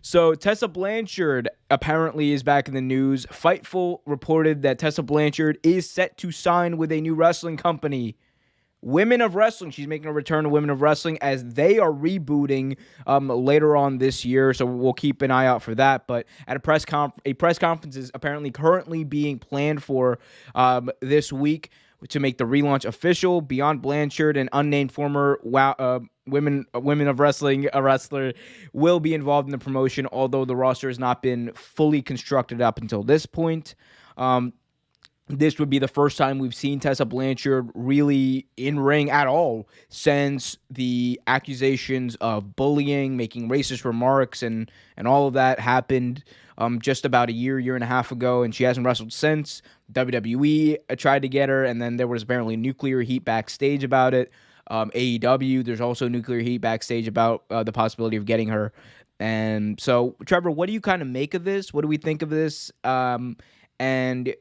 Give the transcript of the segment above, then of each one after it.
So Tessa Blanchard apparently is back in the news. Fightful reported that Tessa Blanchard is set to sign with a new wrestling company, Women of Wrestling. She's making a return to Women of Wrestling as they are rebooting later on this year. So we'll keep an eye out for that. But at a press conference is apparently currently being planned for this week to make the relaunch official. Beyond Blanchard, an unnamed former women of wrestling a wrestler will be involved in the promotion, although the roster has not been fully constructed up until this point. This would be the first time we've seen Tessa Blanchard really in ring at all since the accusations of bullying, making racist remarks, and all of that happened just about a year and a half ago, and she hasn't wrestled since. WWE tried to get her, and then there was apparently nuclear heat backstage about it. AEW, there's also nuclear heat backstage about the possibility of getting her. And so, Trevor, what do you kind of make of this? What do we think of this? And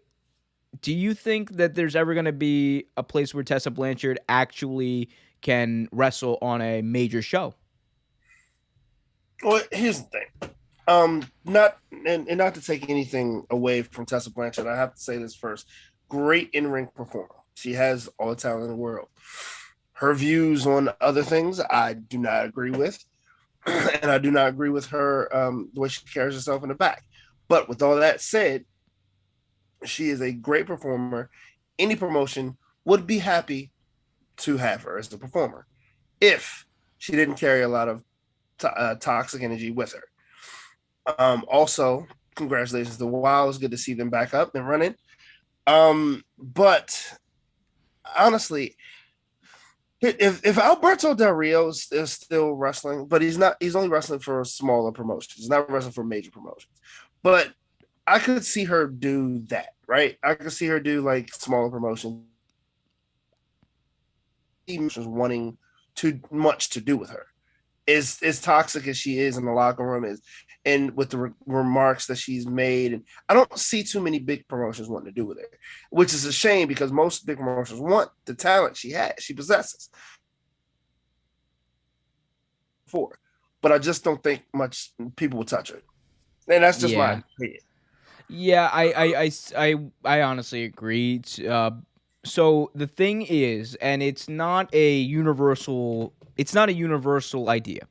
do you think that there's ever going to be a place where Tessa Blanchard actually can wrestle on a major show? Well, here's the thing. Not to take anything away from Tessa Blanchard, I have to say this first. Great in-ring performer. She has all the talent in the world. Her views on other things, I do not agree with. And I do not agree with her, the way she carries herself in the back. But with all that said, she is a great performer. Any promotion would be happy to have her as a performer if she didn't carry a lot of toxic energy with her. Also, congratulations to WoW. It's good to see them back up and running. But honestly, if Alberto Del Rio is still wrestling, but he's only wrestling for smaller promotions. He's not wrestling for major promotions. But I could see her do that, right? I could see her do like smaller promotions. Even wanting too much to do with her. As toxic as she is in the locker room is, and with the remarks that she's made, and I don't see too many big promotions wanting to do with her, which is a shame because most big promotions want the talent she possesses. But I just don't think much people will touch her, and that's just my opinion. Yeah, I honestly agree. So the thing is, and it's not a universal idea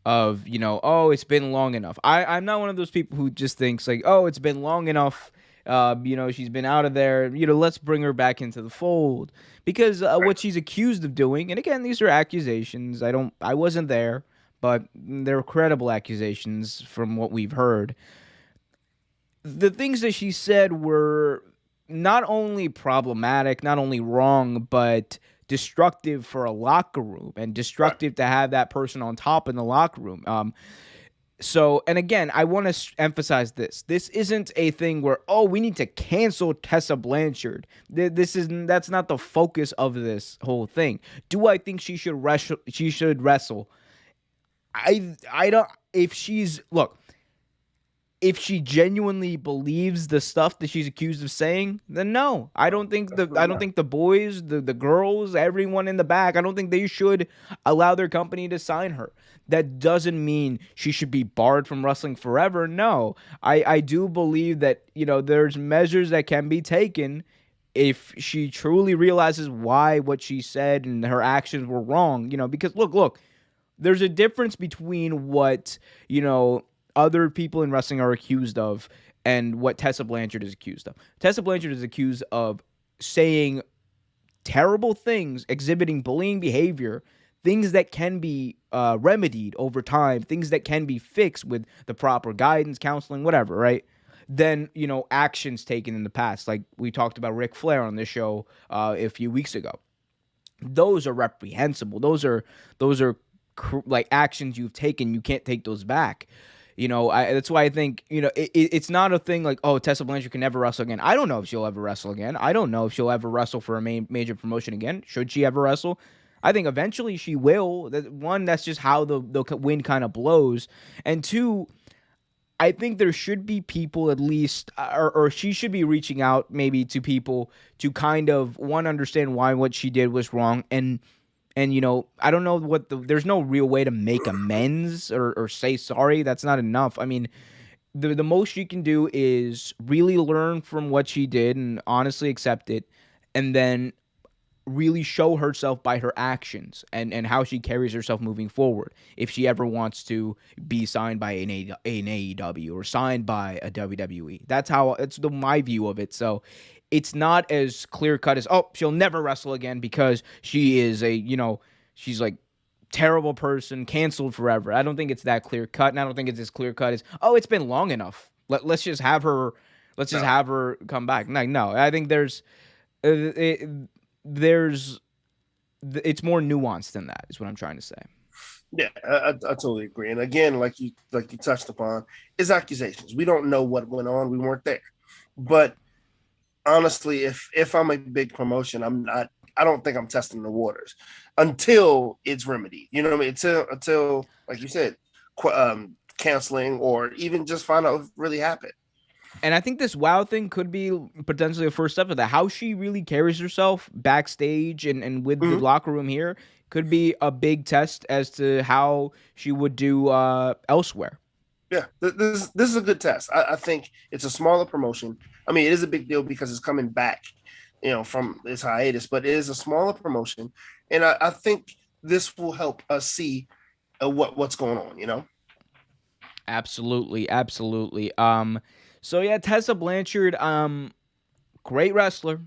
of, oh, it's been long enough. I'm not one of those people who just thinks like, oh, it's been long enough. She's been out of there. Let's bring her back into the fold because what she's accused of doing, and again, these are accusations. I wasn't there, but they're credible accusations from what we've heard. The things that she said were not only problematic, not only wrong, but destructive for a locker room and destructive to have that person on top in the locker room. And again, I want to emphasize this. This isn't a thing where, oh, we need to cancel Tessa Blanchard. That's not the focus of this whole thing. Do I think she should wrestle? She should wrestle. I don't. If she genuinely believes the stuff that she's accused of saying, then no. I don't think the boys, the girls, everyone in the back, I don't think they should allow their company to sign her. That doesn't mean she should be barred from wrestling forever. No. I do believe that, there's measures that can be taken if she truly realizes why what she said and her actions were wrong, because look, there's a difference between what, other people in wrestling are accused of and what Tessa Blanchard is accused of. Tessa Blanchard is accused of saying terrible things, exhibiting bullying behavior, things that can be remedied over time, things that can be fixed with the proper guidance, counseling, whatever, right? Then, actions taken in the past, like we talked about Ric Flair on this show a few weeks ago. Those are reprehensible. Those are like actions you've taken. You can't take those back. That's why I think, it's not a thing like, oh, Tessa Blanchard can never wrestle again. I don't know if she'll ever wrestle again. I don't know if she'll ever wrestle for a major promotion again. Should she ever wrestle? I think eventually she will. One, that's just how the wind kind of blows. And two, I think there should be people at least, or she should be reaching out maybe to people to kind of, one, understand why what she did was wrong, and And I don't know there's no real way to make amends or say sorry. That's not enough. I mean, the most she can do is really learn from what she did and honestly accept it, and then really show herself by her actions and how she carries herself moving forward. If she ever wants to be signed by an AEW or signed by a WWE, it's my view of it. So it's not as clear cut as, oh, she'll never wrestle again because she is she's like terrible person, canceled forever. I don't think it's that clear cut, and I don't think it's as clear cut as, oh, it's been long enough. Let's just have her. Let's just No. have her come back. No. I think uh, there's it's more nuanced than that, is what I'm trying to say. Yeah, I totally agree. And again, like you touched upon, is accusations. We don't know what went on. We weren't there. But honestly, if I'm a big promotion, I don't think I'm testing the waters until it's remedied. You know what I mean? Until like you said, canceling or even just find out what really happened. And I think this WoW thing could be potentially a first step of that. How she really carries herself backstage and with the Mhm. locker room here could be a big test as to how she would do elsewhere. Yeah, this is a good test. I think it's a smaller promotion. I mean, it is a big deal because it's coming back, from its hiatus, but it is a smaller promotion, and I think this will help us see what's going on. Absolutely, absolutely. So yeah, Tessa Blanchard, great wrestler.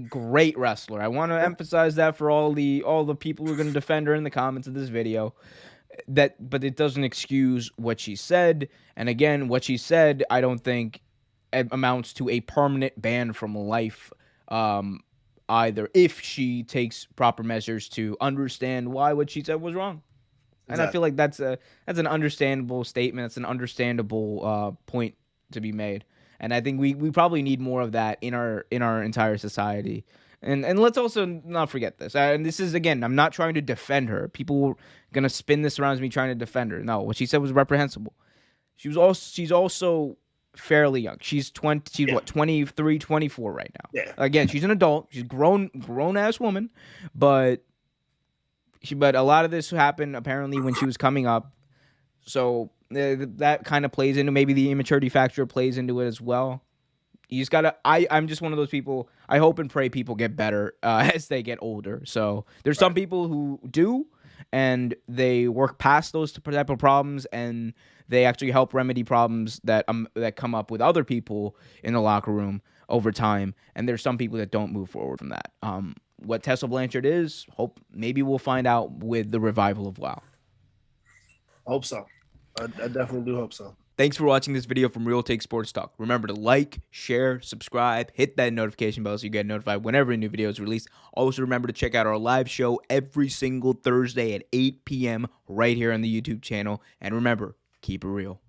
Great wrestler. I want to Yeah, emphasize that for all the people who are going to defend her in the comments of this video. But it doesn't excuse what she said. And again, what she said, I don't think amounts to a permanent ban from life. Either, if she takes proper measures to understand why what she said was wrong. And I feel exactly. like that's an understandable statement. That's an understandable point to be made. And I think we probably need more of that in our entire society. And let's also not forget this. And this is, again, I'm not trying to defend her. People are gonna spin this around as me trying to defend her. No, what she said was reprehensible. She's also fairly young. She's 20. She's Yeah, what, 23, 24 right now. yeah. Again, she's an adult. She's a grown ass woman, but but a lot of this happened apparently when she was coming up, so that kind of plays into, maybe the immaturity factor plays into it as well. You just gotta. I'm just one of those people. I hope and pray people get better as they get older. So there's some Right. people who do, and they work past those type of problems, and they actually help remedy problems that come up with other people in the locker room over time. And there's some people that don't move forward from that. What Tessa Blanchard is, hope maybe we'll find out with the revival of WoW. Hope so. I definitely do hope so. Thanks for watching this video from Real Take Sports Talk. Remember to like, share, subscribe, hit that notification bell so you get notified whenever a new video is released. Also, remember to check out our live show every single Thursday at 8 p.m. right here on the YouTube channel. And remember, keep it real.